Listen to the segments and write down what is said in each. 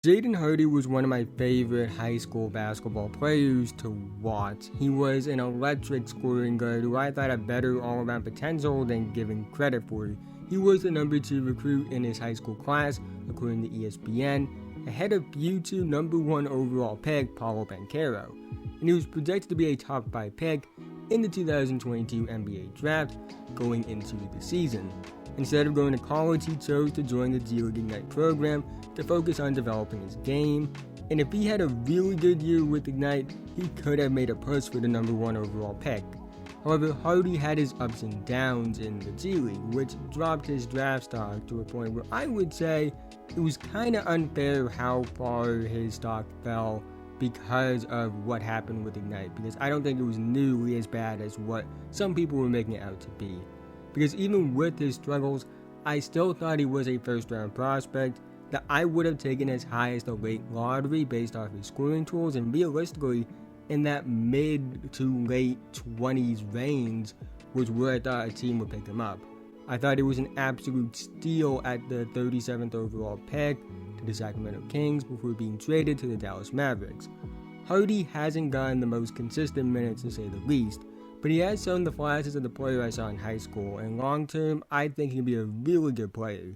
Jaden Hardy was one of my favorite high school basketball players to watch. He was an electric scoring guard who I thought had better all-around potential than given credit for. He was the number 2 recruit in his high school class, according to ESPN, ahead of future number 1 overall pick Paolo Banchero, and he was projected to be a top 5 pick in the 2022 NBA draft going into the season. Instead of going to college, he chose to join the G League Ignite program to focus on developing his game, and if he had a really good year with Ignite, he could have made a push for the number 1 overall pick. However, Hardy had his ups and downs in the G League, which dropped his draft stock to a point where I would say it was kind of unfair how far his stock fell because of what happened with Ignite, because I don't think it was nearly as bad as what some people were making it out to be. Because even with his struggles, I still thought he was a first-round prospect that I would have taken as high as the late lottery based off his scoring tools, and realistically, in that mid to late 20s range was where I thought a team would pick him up. I thought it was an absolute steal at the 37th overall pick to the Sacramento Kings before being traded to the Dallas Mavericks. Hardy hasn't gotten the most consistent minutes to say the least, but he has shown the flashes of the player I saw in high school, and long term, I think he'll be a really good player.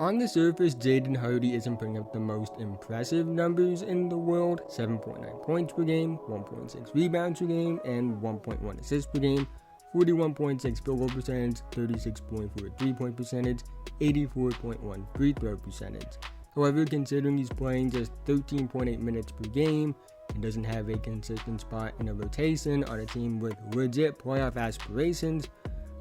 On the surface, Jaden Hardy isn't putting up the most impressive numbers in the world: 7.9 points per game, 1.6 rebounds per game, and 1.1 assists per game, 41.6 field goal percentage, 36.4 3-point percentage, 84.1 free throw percentage. However, considering he's playing just 13.8 minutes per game and doesn't have a consistent spot in a rotation on a team with legit playoff aspirations,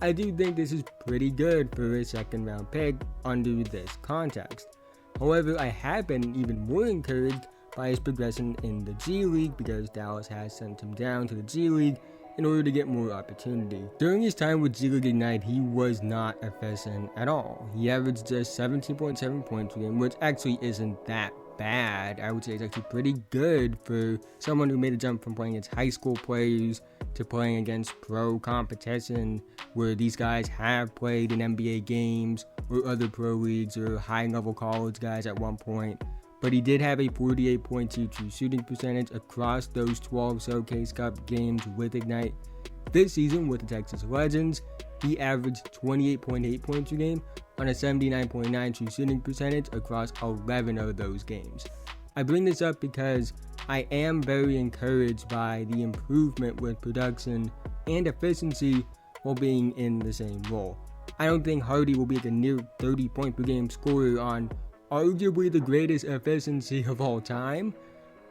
I do think this is pretty good for a second round pick under this context. However, I have been even more encouraged by his progression in the G League because Dallas has sent him down to the G League in order to get more opportunity. During his time with G League Ignite, he was not efficient at all. He averaged just 17.7 points per game, which actually isn't that bad. I would say it's actually pretty good for someone who made a jump from playing against high school players to playing against pro competition, where these guys have played in NBA games or other pro leagues or high-level college guys at one point. But he did have a 48.2 true shooting percentage across those 12 Showcase Cup games with Ignite. This season with the Texas Legends, he averaged 28.8 points per game on a 79.9 true shooting percentage across 11 of those games. I bring this up because I am very encouraged by the improvement with production and efficiency while being in the same role. I don't think Hardy will be at the near 30 point per game scorer on arguably the greatest efficiency of all time,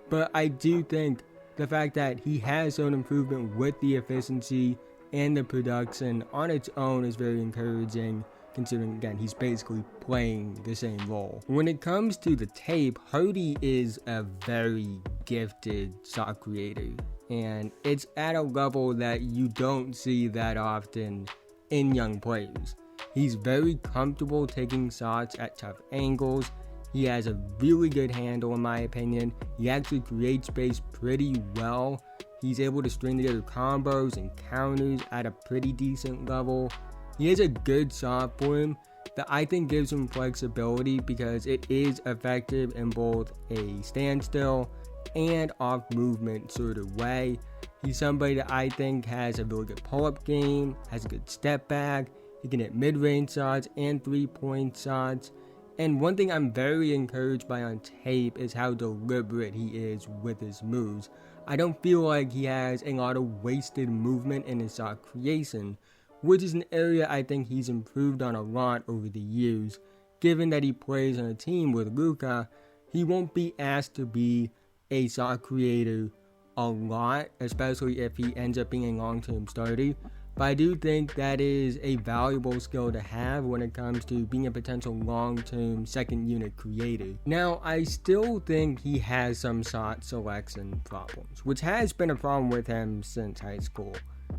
but I do think the fact that he has shown improvement with the efficiency and the production on its own is very encouraging, considering, again, he's basically playing the same role. When it comes to the tape, Hardy is a very gifted shot creator, and it's at a level that you don't see that often in young players. He's very comfortable taking shots at tough angles. He has a really good handle, in my opinion. He actually creates space pretty well. He's able to string together combos and counters at a pretty decent level. He has a good shot for him that I think gives him flexibility because it is effective in both a standstill and off movement sort of way. He's somebody that I think has a really good pull-up game, has a good step back. He can hit mid-range shots and 3-point shots. And one thing I'm very encouraged by on tape is how deliberate he is with his moves. I don't feel like he has a lot of wasted movement in his shot creation, which is an area I think he's improved on a lot over the years. Given that he plays on a team with Luka, he won't be asked to be a shot creator a lot, especially if he ends up being a long-term starter. But I do think that is a valuable skill to have when it comes to being a potential long-term second unit creator. Now, I still think he has some shot selection problems, which has been a problem with him since high school.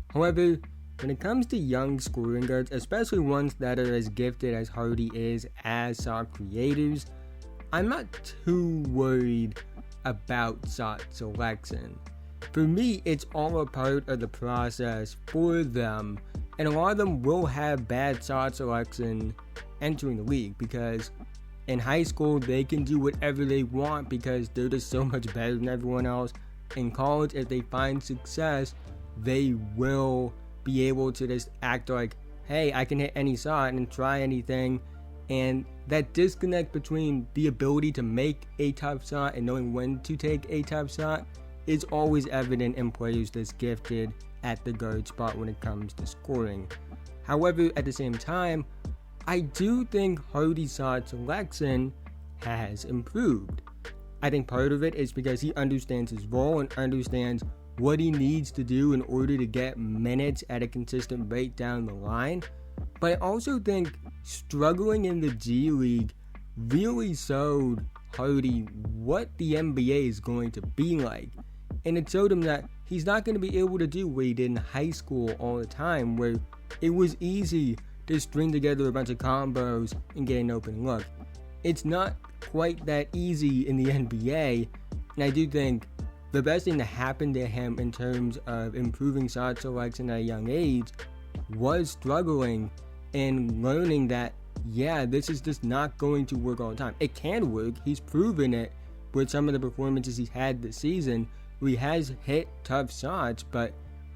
However, when it comes to young scoring guards, especially ones that are as gifted as Hardy is as shot creators, I'm not too worried about shot selection. For me, it's all a part of the process for them And a lot of them will have bad shot selection entering the league because in high school they can do whatever they want because they're just so much better than everyone else. In college, if they find success, they will be able to just act like, hey, I can hit any shot and try anything. And that disconnect between the ability to make a tough shot and knowing when to take a tough shot is always evident in players that's gifted at the guard spot when it comes to scoring. However, at the same time, I do think Hardy's shot selection has improved. I think part of it is because he understands his role and understands what he needs to do in order to get minutes at a consistent rate down the line. But I also think struggling in the G League really showed Hardy what the NBA is going to be like. And it showed him that he's not going to be able to do what he did in high school all the time, where it was easy to string together a bunch of combos and get an open look. It's not quite that easy in the NBA, and I do think the best thing that happened to him in terms of improving shot selection at a young age was struggling and learning that, yeah, this is just not going to work all the time. It can work. He's proven it with some of the performances he's had this season, where he has hit tough shots, but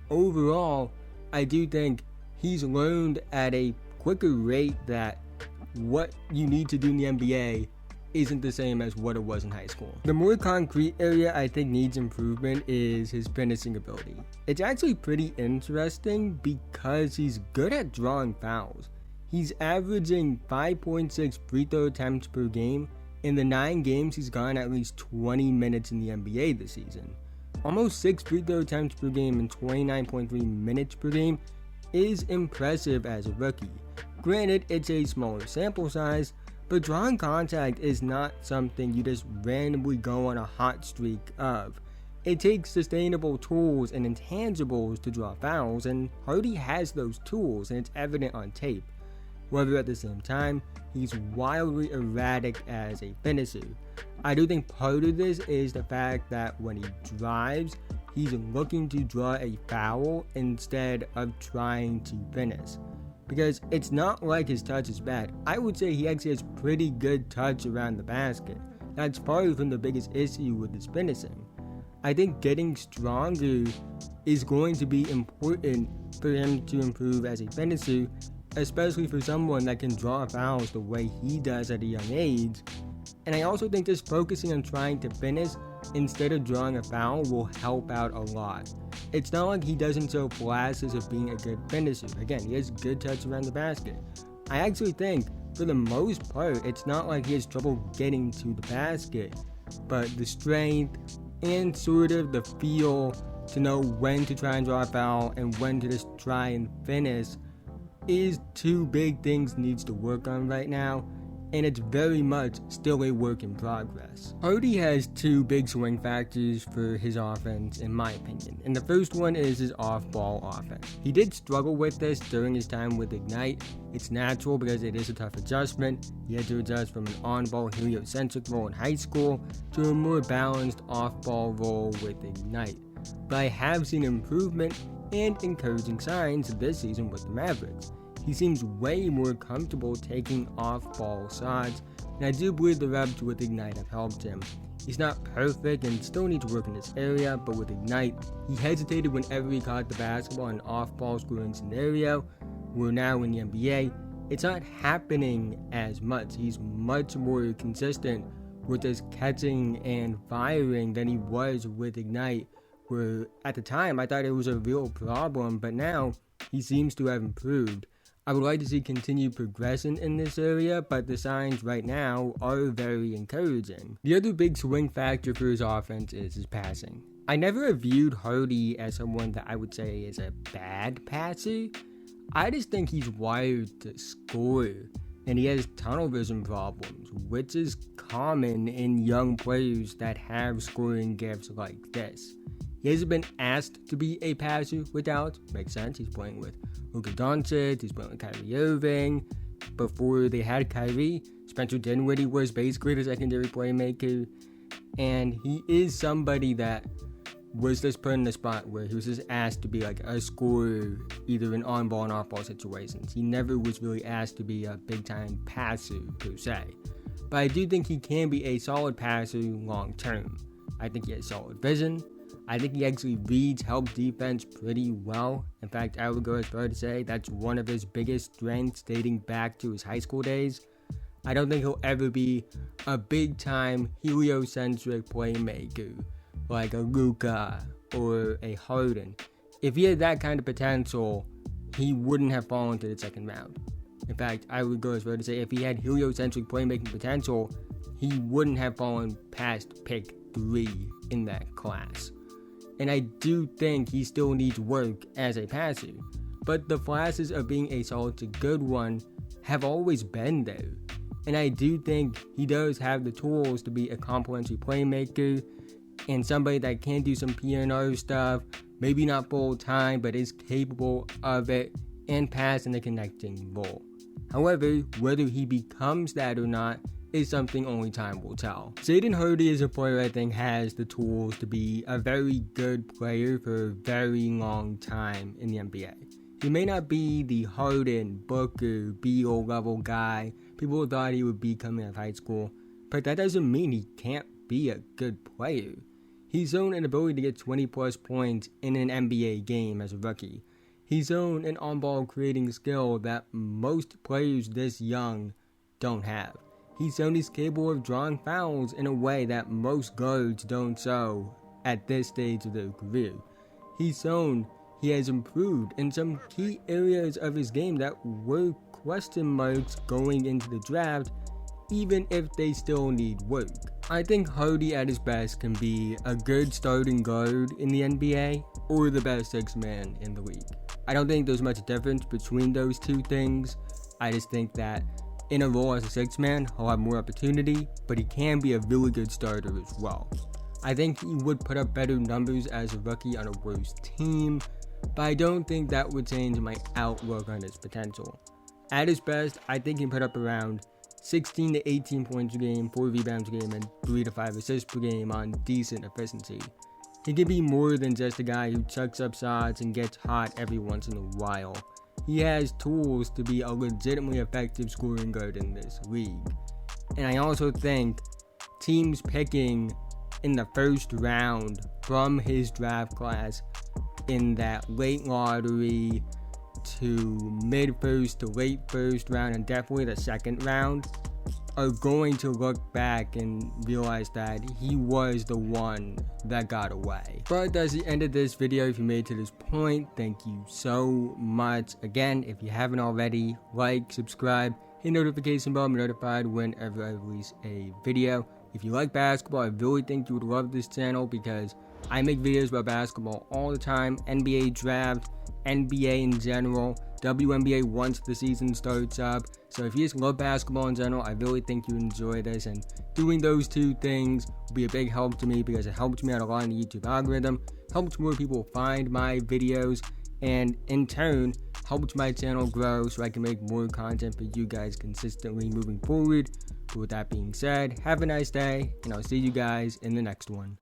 overall, I do think he's learned at a quicker rate that what you need to do in the NBA isn't the same as what it was in high school. The more concrete area I think needs improvement is his finishing ability. It's actually pretty interesting because he's good at drawing fouls. He's averaging 5.6 free throw attempts per game. In the 9 games, he's gotten at least 20 minutes in the NBA this season. Almost 6 free throw attempts per game and 29.3 minutes per game is impressive as a rookie. Granted, it's a smaller sample size, but drawing contact is not something you just randomly go on a hot streak of. It takes sustainable tools and intangibles to draw fouls, and Hardy has those tools, and it's evident on tape. However, at the same time, he's wildly erratic as a finisher. I do think part of this is the fact that when he drives, he's looking to draw a foul instead of trying to finish. Because it's not like his touch is bad. I would say he actually has pretty good touch around the basket. That's far from the biggest issue with his finishing. I think getting stronger is going to be important for him to improve as a finisher, especially for someone that can draw fouls the way he does at a young age. And I also think just focusing on trying to finish instead of drawing a foul will help out a lot. It's not like he doesn't show flashes of being a good finisher. Again, he has good touch around the basket. I actually think, for the most part, it's not like he has trouble getting to the basket, but the strength and sort of the feel to know when to try and draw a foul and when to just try and finish is 2 big things needs to work on right now, and it's very much still a work in progress. Hardy has 2 big swing factors for his offense, in my opinion, and the first one is his off-ball offense. He did struggle with this during his time with Ignite. It's natural because it is a tough adjustment. He had to adjust from an on-ball heliocentric role in high school to a more balanced off-ball role with Ignite. But I have seen improvement and encouraging signs this season with the Mavericks. He seems way more comfortable taking off-ball shots, and I do believe the reps with Ignite have helped him. He's not perfect and still needs to work in this area, but with Ignite, he hesitated whenever he caught the basketball in an off-ball scoring scenario, where now in the NBA, it's not happening as much. He's much more consistent with just catching and firing than he was with Ignite, where at the time I thought it was a real problem, but now he seems to have improved. I would like to see continued progression in this area, but the signs right now are very encouraging. The other big swing factor for his offense is his passing. I never viewed Hardy as someone that I would say is a bad passer. I just think he's wired to score, and he has tunnel vision problems, which is common in young players that have scoring gifts like this. He hasn't been asked to be a passer without. Makes sense. He's playing with Luka Doncic. He's playing with Kyrie Irving. Before they had Kyrie, Spencer Dinwiddie was basically the secondary playmaker. And he is somebody that was just put in a spot where he was just asked to be like a scorer, either in on-ball and off-ball situations. He never was really asked to be a big-time passer, per se. But I do think he can be a solid passer long-term. I think he has solid vision. I think he actually reads help defense pretty well. In fact, I would go as far to say that's one of his biggest strengths dating back to his high school days. I don't think he'll ever be a big-time heliocentric playmaker like a Luka or a Harden. If he had that kind of potential, he wouldn't have fallen to the second round. In fact, I would go as far to say if he had heliocentric playmaking potential, he wouldn't have fallen past pick 3 in that class. And I do think he still needs work as a passer, but the flashes of being a solid to good one have always been there. And I do think he does have the tools to be a complimentary playmaker and somebody that can do some P&O stuff, maybe not full time, but is capable of it and pass in the connecting role. However, whether he becomes that or not is something only time will tell. Jaden Hardy is a player I think has the tools to be a very good player for a very long time in the NBA. He may not be the Harden, Booker, Beal level guy people thought he would be coming out of high school, but that doesn't mean he can't be a good player. He's shown an ability to get 20 plus points in an NBA game as a rookie. He's shown an on-ball creating skill that most players this young don't have. He's shown he's capable of drawing fouls in a way that most guards don't show at this stage of their career. He's shown he has improved in some key areas of his game that were question marks going into the draft, even if they still need work. I think Hardy at his best can be a good starting guard in the NBA or the best sixth man in the league. I don't think there's much difference between those two things. I just think that in a role as a sixth man, he'll have more opportunity, but he can be a really good starter as well. I think he would put up better numbers as a rookie on a worse team, but I don't think that would change my outlook on his potential. At his best, I think he put up around 16 to 18 points a game, 4 rebounds a game, and 3 to 5 assists per game on decent efficiency. He can be more than just a guy who chucks up shots and gets hot every once in a while. He has tools to be a legitimately effective scoring guard in this league. And I also think teams picking in the first round from his draft class in that late lottery to mid-first to late first round and definitely the second round are going to look back and realize that he was the one that got away. But that's the end of this video. If you made it to this point, thank you so much. Again, if you haven't already, like, subscribe, hit notification bell to be notified whenever I release a video. If you like basketball, I really think you would love this channel because I make videos about basketball all the time, NBA draft, NBA in general, WNBA once the season starts up. So if you just love basketball in general, I really think you enjoy this, and doing those two things will be a big help to me because it helps me out a lot in the YouTube algorithm, helps more people find my videos, and in turn helps my channel grow so I can make more content for you guys consistently moving forward. But with that being said, have a nice day, and I'll see you guys in the next one.